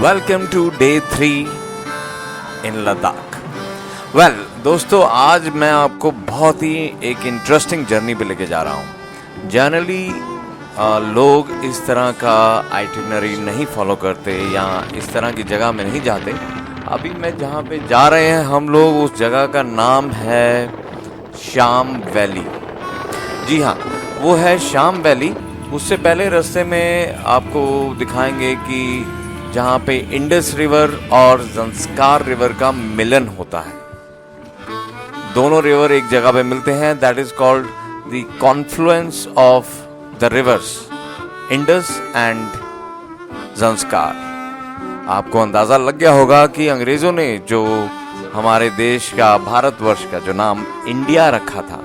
Welcome to day 3 इन लद्दाख। दोस्तों, आज मैं आपको बहुत ही एक इंटरेस्टिंग जर्नी पे लेके जा रहा हूँ। जनरली लोग इस तरह का आइटिनरी नहीं फॉलो करते या इस तरह की जगह में नहीं जाते। अभी मैं जहाँ पे जा रहे हैं हम लोग, उस जगह का नाम है श्याम वैली। जी हाँ, वो है श्याम वैली। उससे पहले रास्ते में आपको दिखाएंगे कि जहाँ पे इंडस रिवर और ज़ंस्कार रिवर का मिलन होता है। दोनों रिवर एक जगह पे मिलते हैं। That is called the Confluence of the reverse Indus and Zanskar. आपको अंदाज़ा लग गया होगा कि अंग्रेज़ों ने जो हमारे देश का, भारतवर्ष का जो नाम इंडिया रखा था,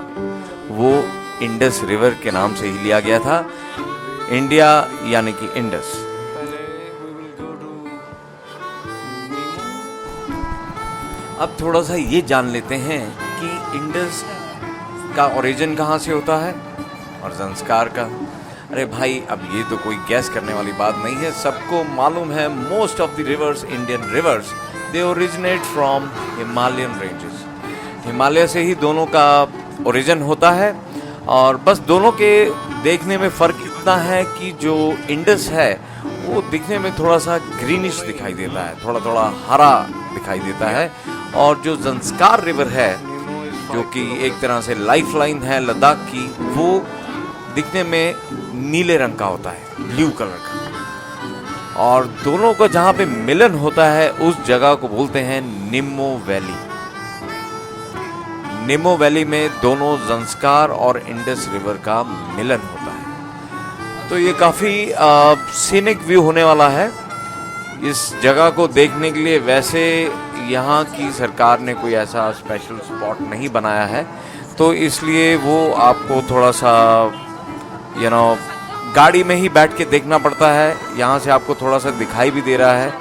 वो इंडस रिवर के नाम से ही लिया गया था। इंडिया यानी कि इंडस। अब थोड़ा सा ये जान लेते हैं कि इंडस का ओरिजिन कहाँ से होता है और ज़ंस्कार का। अरे भाई, अब ये तो कोई गैस करने वाली बात नहीं है, सबको मालूम है। Most of the reverse, Indian reverse, they originate from Himalayan ranges. Himalaya से ही दोनों का ओरिजिन होता है। और बस दोनों के देखने में फ़र्क इतना है कि जो इंडस है वो दिखने में थोड़ा सा ग्रीनिश दिखाई देता है, थोड़ा थोड़ा हरा दिखाई देता है। और जो ज़ंस्कार रिवर है, जो कि एक तरह से लाइफलाइन है लद्दाख की, वो दिखने में नीले रंग का होता है, ब्लू कलर का। और दोनों का जहाँ पे मिलन होता है उस जगह को बोलते हैं निम्मो वैली। निम्मो वैली में दोनों ज़ंस्कार और इंडस रिवर का मिलन होता है। तो ये काफ़ी सीनिक व्यू होने वाला है इस जगह को देखने के लिए। वैसे यहाँ की सरकार ने कोई ऐसा स्पेशल स्पॉट नहीं बनाया है, तो इसलिए वो आपको थोड़ा सा गाड़ी में ही बैठ के देखना पड़ता है। यहाँ से आपको थोड़ा सा दिखाई भी दे रहा है।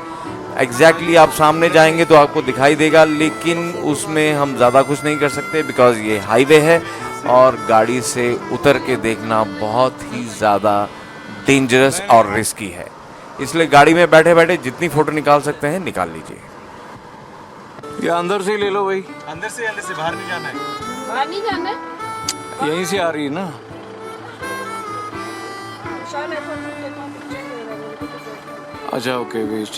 एग्जैक्टली आप सामने जाएंगे तो आपको दिखाई देगा, लेकिन उसमें हम ज़्यादा कुछ नहीं कर सकते बिकॉज़ ये हाईवे है और गाड़ी से उतर के देखना बहुत ही ज़्यादा डेंजरस और रिस्की है। इसलिए गाड़ी में बैठे बैठे जितनी फ़ोटो निकाल सकते हैं निकाल लीजिए। या अंदर से ही ले लो भाई। अंदर से बाहर नहीं जाना है। बाहर नहीं जाना है। यहीं से आ रही है ना। अच्छा, ओके, वेट।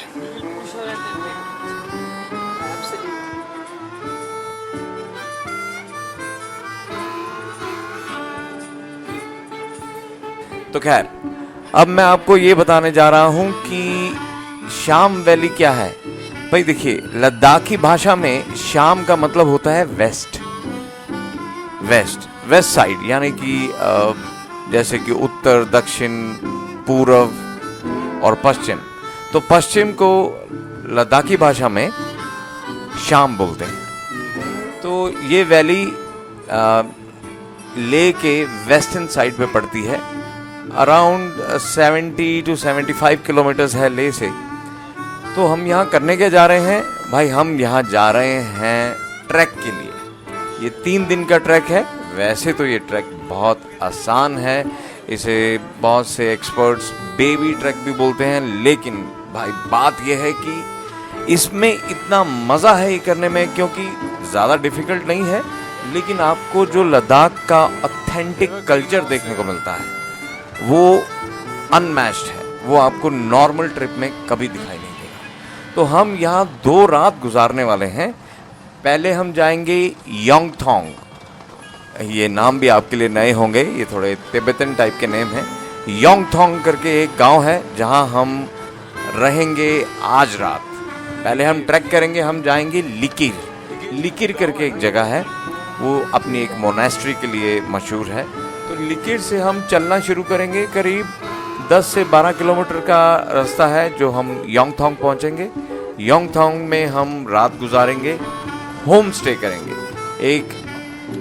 तो खैर, अब मैं आपको ये बताने जा रहा हूँ कि श्याम वैली क्या है। भाई देखिए, लद्दाखी भाषा में श्याम का मतलब होता है वेस्ट। वेस्ट साइड, यानी कि जैसे कि उत्तर, दक्षिण, पूर्व और पश्चिम। तो पश्चिम को लद्दाखी भाषा में श्याम बोलते हैं। तो ये वैली लेह के वेस्टर्न साइड पे पड़ती है। अराउंड 70 to 75 किलोमीटर्स है लेह से। तो हम यहाँ करने के जा रहे हैं भाई, हम यहाँ जा रहे हैं ट्रैक के लिए। ये 3 दिन का ट्रैक है। वैसे तो ये ट्रैक बहुत आसान है, इसे बहुत से एक्सपर्ट्स बेबी ट्रैक भी बोलते हैं, लेकिन भाई बात यह है कि इसमें इतना मज़ा है ये करने में, क्योंकि ज़्यादा डिफ़िकल्ट नहीं है, लेकिन आपको जो लद्दाख का ऑथेंटिक कल्चर देखने को मिलता है वो अनमैच्ड है। वो आपको नॉर्मल ट्रिप में कभी दिखाई नहीं देगा। तो हम यहाँ 2 रात गुजारने वाले हैं। पहले हम जाएंगे योंगथोंग। ये नाम भी आपके लिए नए होंगे, ये थोड़े तिब्बतन टाइप के नेम हैं। योंगथोंग करके एक गांव है जहाँ हम रहेंगे आज रात। पहले हम ट्रैक करेंगे, हम जाएंगे लिकिर करके एक जगह है, वो अपनी एक मोनेस्ट्री के लिए मशहूर है। तो लिकिर से हम चलना शुरू करेंगे। करीब 10 से 12 किलोमीटर का रास्ता है जो हम योंगथोंग पहुंचेंगे। योंगथोंग में हम रात गुजारेंगे, होम स्टे करेंगे। एक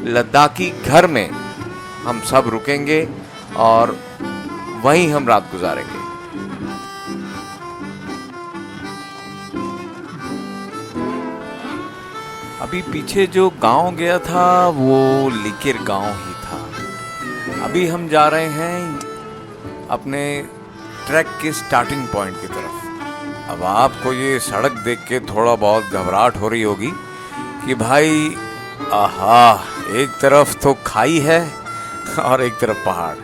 लद्दाखी घर में हम सब रुकेंगे और वहीं हम रात गुजारेंगे। अभी पीछे जो गांव गया था वो लिकिर गांव ही था। अभी हम जा रहे हैं अपने ट्रैक के स्टार्टिंग पॉइंट की तरफ। अब आपको ये सड़क देख के थोड़ा बहुत घबराहट हो रही होगी कि भाई आहा, एक तरफ तो खाई है और एक तरफ पहाड़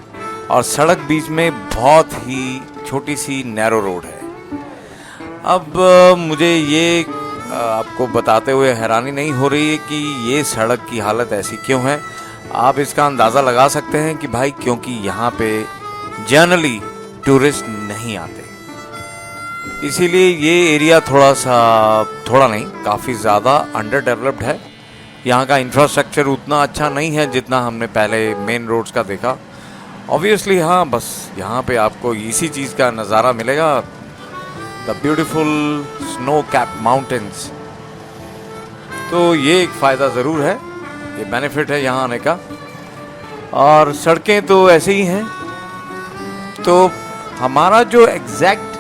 और सड़क बीच में बहुत ही छोटी सी नैरो रोड है। अब मुझे ये आपको बताते हुए हैरानी नहीं हो रही है कि ये सड़क की हालत ऐसी क्यों है। आप इसका अंदाज़ा लगा सकते हैं कि भाई क्योंकि यहाँ पे जनरली टूरिस्ट नहीं आते, इसीलिए ये एरिया थोड़ा नहीं काफ़ी ज़्यादा अंडर डेवलप्ड है। यहाँ का इंफ्रास्ट्रक्चर उतना अच्छा नहीं है जितना हमने पहले मेन रोड्स का देखा। ऑब्वियसली हाँ, बस यहाँ पे आपको इसी चीज़ का नज़ारा मिलेगा, the beautiful snow cap mountains. तो ये एक फ़ायदा ज़रूर है, ये बेनिफिट है यहाँ आने का। और सड़कें तो ऐसे ही हैं। तो हमारा जो एग्जैक्ट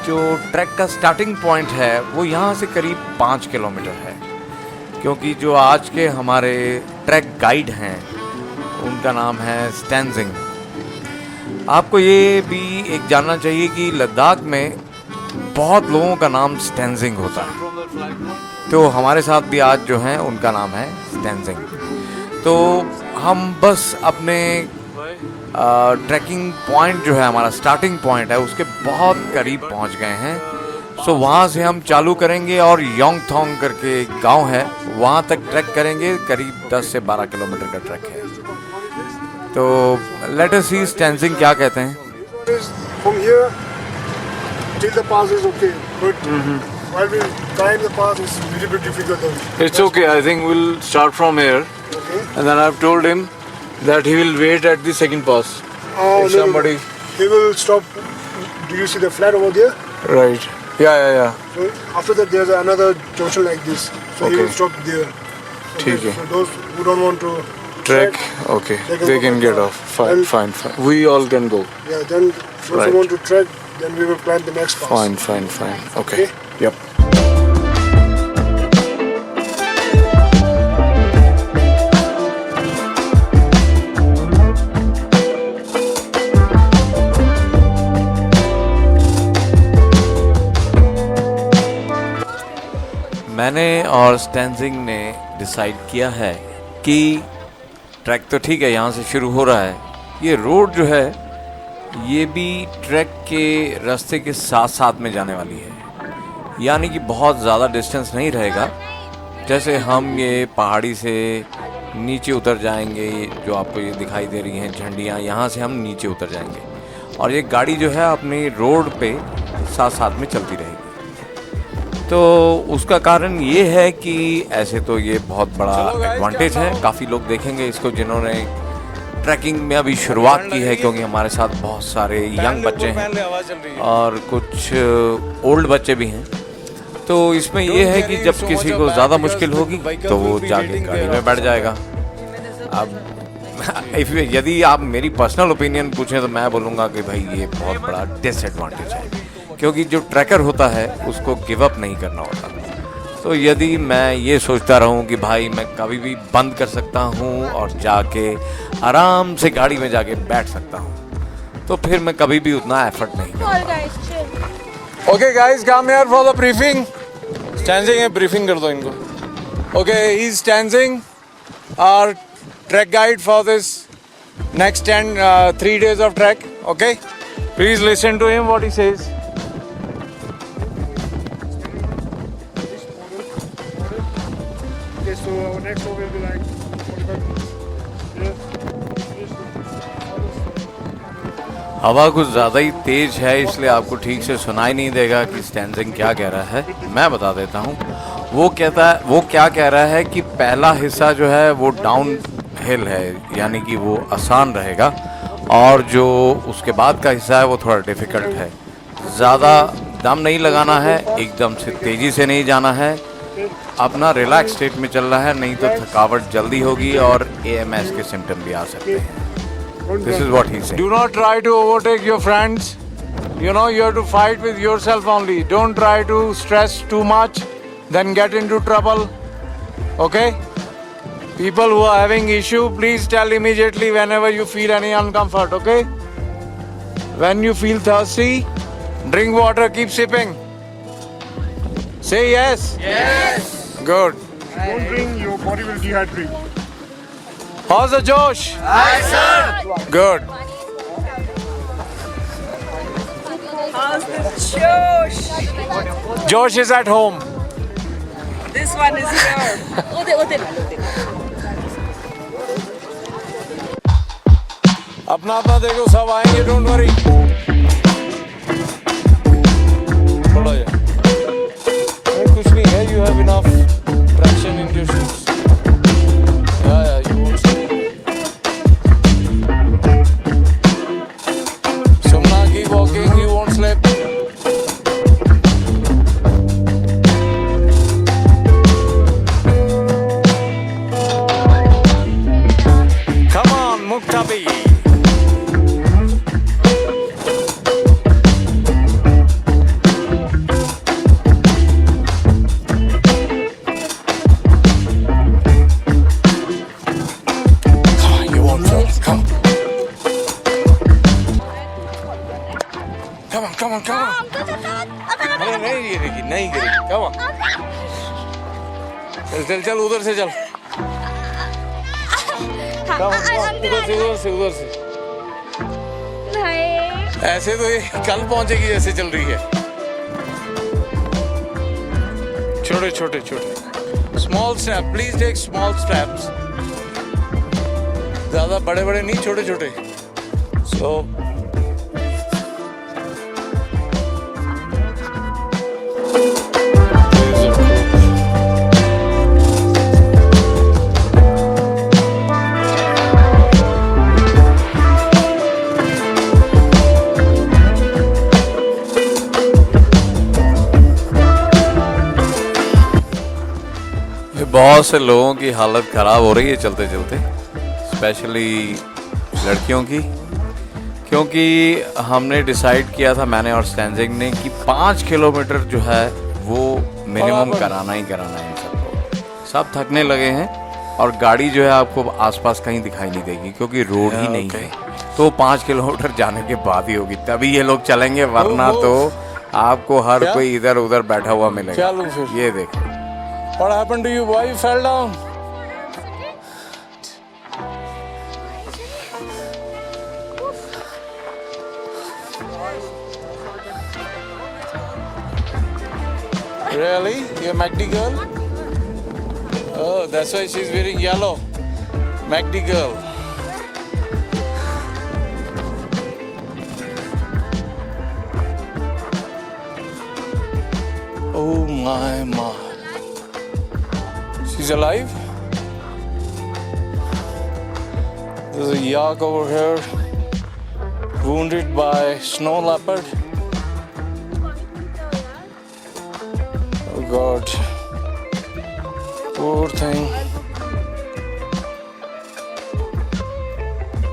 जो ट्रैक का स्टार्टिंग पॉइंट है वो यहाँ से करीब 5 किलोमीटर है, क्योंकि जो आज के हमारे ट्रैक गाइड हैं उनका नाम है स्टैंजिंग। आपको ये भी एक जानना चाहिए कि लद्दाख में बहुत लोगों का नाम स्टैंजिंग होता है, तो हमारे साथ भी आज जो हैं उनका नाम है स्टैंजिंग। तो हम बस अपने ट्रैकिंग पॉइंट जो है हमारा स्टार्टिंग पॉइंट है उसके बहुत करीब पहुंच गए हैं। सो वहाँ से हम चालू करेंगे और योंगथोंग करके एक गांव है वहाँ तक ट्रैक करेंगे। करीब 10 से 12 किलोमीटर का ट्रैक है। तो लेट अस सी स्टैंजिंग क्या कहते हैं। From here till the pass is okay, but while we climb the pass it's a little bit difficult. It's okay. I think we'll start from here, Okay. and then I've told him that he will wait at the second pass. If somebody, He will stop. Do you see the flat over there? right? Yeah. So after that there's another junction like this. So he Okay. will stop there. ठीक है. So those who don't want to Trek. Okay. They can get off. And- Fine. We all can go. Yeah, then those Right. who want to trek, then we will climb the next pass. Fine. Okay. Okay. Yep. मैंने और स्टैंजिंग ने decide किया है कि track तो ठीक है यहाँ से शुरू हो रहा है, ये रोड जो है ये भी ट्रैक के रास्ते के साथ साथ में जाने वाली है, यानी कि बहुत ज़्यादा डिस्टेंस नहीं रहेगा। जैसे हम ये पहाड़ी से नीचे उतर जाएंगे, जो आपको ये दिखाई दे रही हैं झंडियाँ, यहाँ से हम नीचे उतर जाएंगे और ये गाड़ी जो है अपनी रोड पे साथ साथ में चलती रहेगी। तो उसका कारण ये है कि ऐसे तो ये बहुत बड़ा एडवांटेज है। काफ़ी लोग देखेंगे इसको जिन्होंने ट्रैकिंग में अभी शुरुआत की है, क्योंकि हमारे साथ बहुत सारे यंग बच्चे हैं और कुछ ओल्ड बच्चे भी हैं। तो इसमें ये है कि जब किसी को ज़्यादा मुश्किल होगी तो वो जाके गाड़ी में बैठ जाएगा। अब यदि आप मेरी पर्सनल ओपिनियन पूछें तो मैं बोलूँगा कि भाई ये बहुत बड़ा डिसएडवांटेज है, क्योंकि जो ट्रैकर होता है उसको गिव अप नहीं करना होता। तो यदि मैं ये सोचता रहूं कि भाई मैं कभी भी बंद कर सकता हूं और जाके आराम से गाड़ी में जाके बैठ सकता हूं, तो फिर मैं कभी भी उतना एफर्ट नहीं करूंगा। Okay, guys, come here for the briefing. Stanzing है, briefing कर दो इनको. Okay, he's Stanzing, our trek guide for this next 3 days of trek. Okay, please listen to him what he says. Okay, so our next one will be like 45 minutes. हवा कुछ ज़्यादा ही तेज है, इसलिए आपको ठीक से सुनाई नहीं देगा कि स्टैंजिंग क्या कह रहा है। मैं बता देता हूँ वो क्या कह रहा है कि पहला हिस्सा जो है वो डाउन हिल है, यानी कि वो आसान रहेगा, और जो उसके बाद का हिस्सा है वो थोड़ा डिफ़िकल्ट है। ज़्यादा दम नहीं लगाना है, एकदम से तेज़ी से नहीं जाना है, अपना रिलैक्स स्टेट में चल रहा है, नहीं तो थकावट जल्दी होगी और AMS के सिम्टम भी आ सकते हैं। This is what he said. Do not try to overtake your friends. You know, you have to fight with yourself only. Don't try to stress too much, then get into trouble. Okay? People who are having issue, please tell immediately whenever you feel any uncomfort. Okay? When you feel thirsty, drink water, keep sipping. Say yes. Yes. Good. Don't drink, your body will dehydrate. How's the Josh? Hi, sir. Good. How's the Josh? Josh is at home. This one is here. अपना अपना देखो, सब आएंगे, don't worry. थोड़ा जा, कुछ नहीं है, you have enough traction in your shoes. Yeah, you won't slip. Sumna, keep walking, you won't slip. Come on, Muktabi. Come on. नहीं गिरेगी, नहीं गिरेगी। Come on. चल उधर से चल। Come on, उधर से। ऐसे तो ये कल पहुंचेगी जैसे चल रही है। छोटे। Small step, please take small steps. ज़्यादा बड़े नहीं, छोटे। So. बहुत से लोगों की हालत ख़राब हो रही है चलते स्पेशली लड़कियों की, क्योंकि हमने डिसाइड किया था, मैंने और स्टैंजिंग ने, कि 5 किलोमीटर जो है वो मिनिमम कराना ही है सबको। सब थकने लगे हैं और गाड़ी जो है आपको आसपास कहीं दिखाई नहीं देगी क्योंकि रोड ही नहीं है। तो 5 किलोमीटर जाने के बाद ही होगी, तभी ये लोग चलेंगे, वरना तो आपको हर कोई इधर उधर बैठा हुआ मिलेगा। ये देखो। What happened to you, boy? You fell down. Really? You're a MACD girl? Oh, that's why she's wearing yellow. MACD girl. Oh my. She's alive. There's a yak over here, wounded by snow leopard. Oh God, poor thing.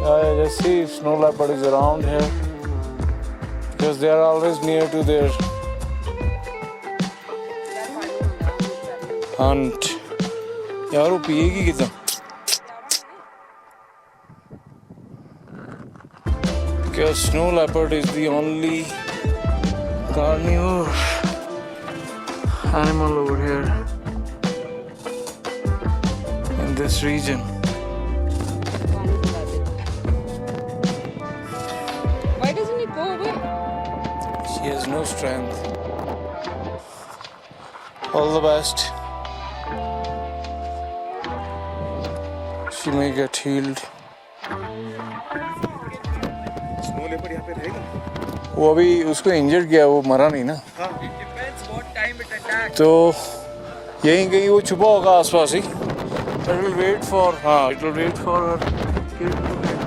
I just see if snow leopard is around here because they are always near to their hunt. यार वो पिएगी कितना? Because snow leopard is the only carnivore animal over here in this region. Why doesn't he go away? She has no strength. All the best. She may get healed. Snow leopard यहाँ पे रहेगा? वो अभी उसको injured किया, वो मरा नहीं ना। Depends what time it attacks. तो यहीं कहीं वो छुपा होगा आसपास ही। It will wait for her kid to get